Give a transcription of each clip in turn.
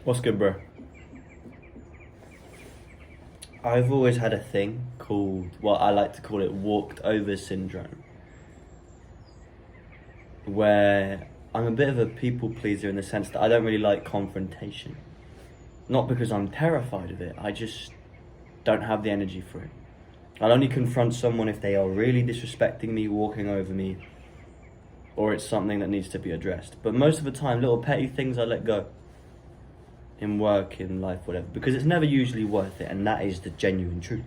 What's good, bro? I've always had a thing called, what I like to call it, walked over syndrome, where I'm a bit of a people pleaser in the sense that I don't really like confrontation. Not because I'm terrified of it, I just don't have the energy for it. I'll only confront someone if they are really disrespecting me, walking over me, or it's something that needs to be addressed. But most of the time, little petty things I let go. In work, in life, whatever, because it's never usually worth it, and that is the genuine truth.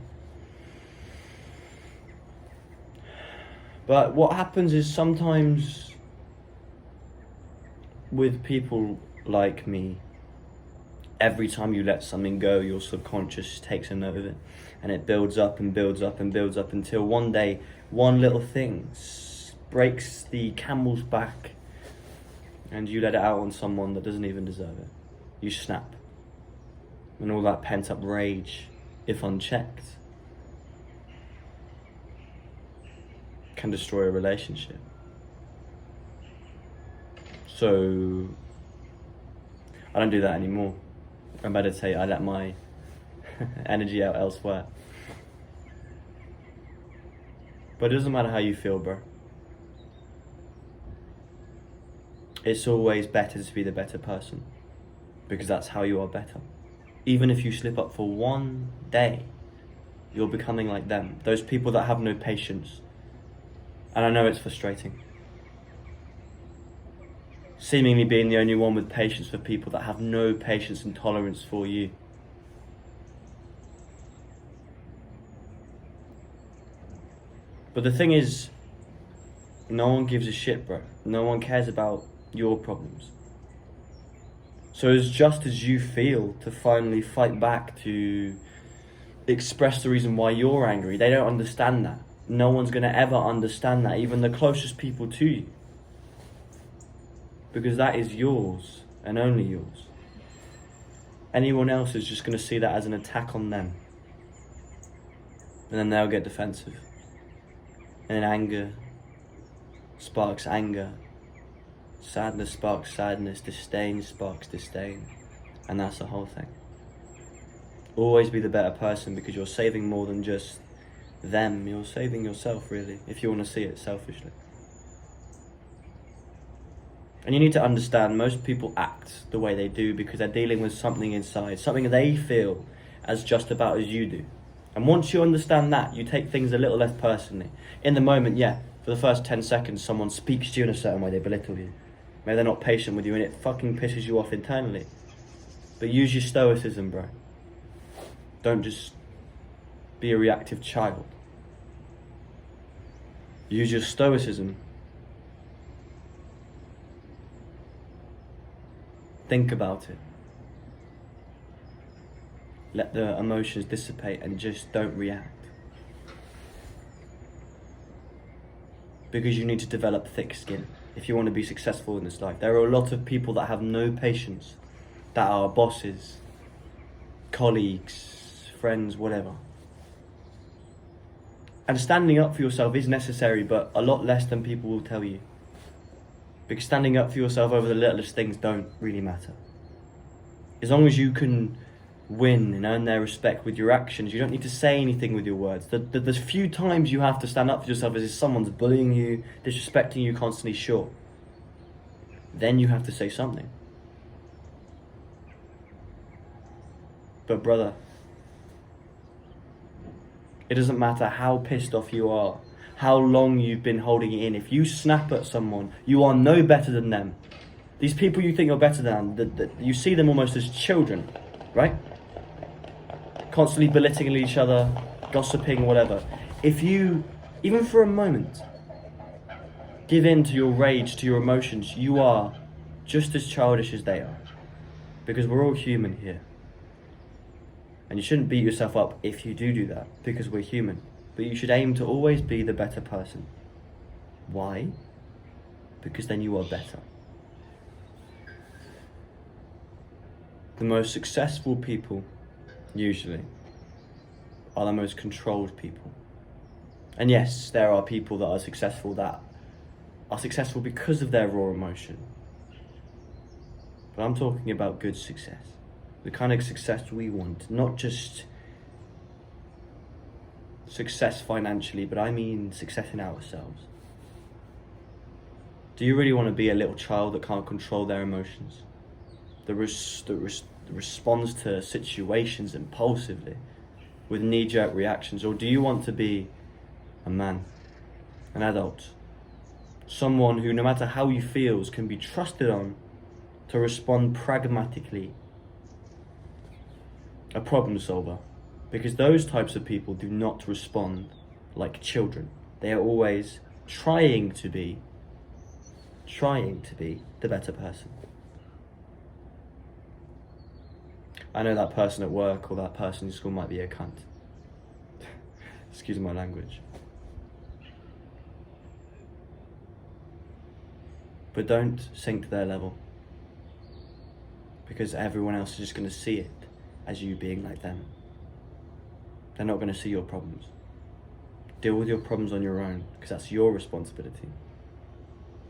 But what happens is sometimes with people like me, every time you let something go, your subconscious takes a note of it, and it builds up and builds up and builds up until one day, one little thing breaks the camel's back, and you let it out on someone that doesn't even deserve it. You snap. And all that pent up rage, if unchecked, can destroy a relationship. So, I don't do that anymore. I meditate, I let my energy out elsewhere. But it doesn't matter how you feel, bro. It's always better to be the better person, because that's how you are better. Even if you slip up for one day, you're becoming like them. Those people that have no patience. And I know it's frustrating. Seemingly being the only one with patience for people that have no patience and tolerance for you. But the thing is, no one gives a shit, bro. No one cares about your problems. So it's just as you feel to finally fight back, to express the reason why you're angry. They don't understand that. No one's going to ever understand that, even the closest people to you. Because that is yours, and only yours. Anyone else is just going to see that as an attack on them. And then they'll get defensive. And then anger sparks anger. Sadness sparks sadness, disdain sparks disdain, and that's the whole thing. Always be the better person, because you're saving more than just them, you're saving yourself, really, if you want to see it selfishly. And you need to understand, most people act the way they do because they're dealing with something inside, something they feel as just about as you do. And once you understand that, you take things a little less personally. In the moment, yeah, for the first 10 seconds, someone speaks to you in a certain way, they belittle you. Maybe they're not patient with you and it fucking pisses you off internally. But use your stoicism, bro. Don't just be a reactive child. Use your stoicism. Think about it. Let the emotions dissipate and just don't react. Because you need to develop thick skin if you want to be successful in this life. There are a lot of people that have no patience, that are bosses, colleagues, friends, whatever. And standing up for yourself is necessary, but a lot less than people will tell you. Because standing up for yourself over the littlest things don't really matter. As long as you can win and earn their respect with your actions, you don't need to say anything with your words. The few times you have to stand up for yourself is if someone's bullying you, disrespecting you constantly, sure. Then you have to say something. But brother, it doesn't matter how pissed off you are, how long you've been holding it in. If you snap at someone, you are no better than them. These people you think you're better than, you see them almost as children, right? Constantly belittling each other, gossiping, whatever. If you, even for a moment, give in to your rage, to your emotions, you are just as childish as they are. Because we're all human here. And you shouldn't beat yourself up if you do that, because we're human. But you should aim to always be the better person. Why? Because then you are better. The most successful people, usually, are the most controlled people. And yes, there are people that are successful because of their raw emotion. But I'm talking about good success. the kind of success we want, not just success financially, but I mean success in ourselves. Do you really want to be a little child that can't control their emotions? That responds to situations impulsively with knee-jerk reactions? Or do you want to be a man, an adult, someone who, no matter how he feels, can be trusted on to respond pragmatically, a problem solver? Because those types of people do not respond like children. They are always trying to be the better person. I know that person at work or that person in school might be a cunt. Excuse my language. But don't sink to their level, because everyone else is just going to see it as you being like them. They're not going to see your problems. Deal with your problems on your own, because that's your responsibility.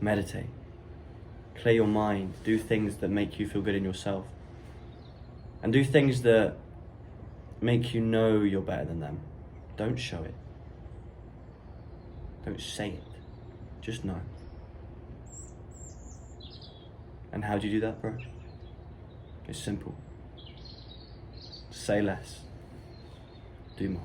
Meditate. Clear your mind. Do things that make you feel good in yourself. And do things that make you know you're better than them. Don't show it. Don't say it. Just know. And how do you do that, bro? It's simple. Say less. Do more.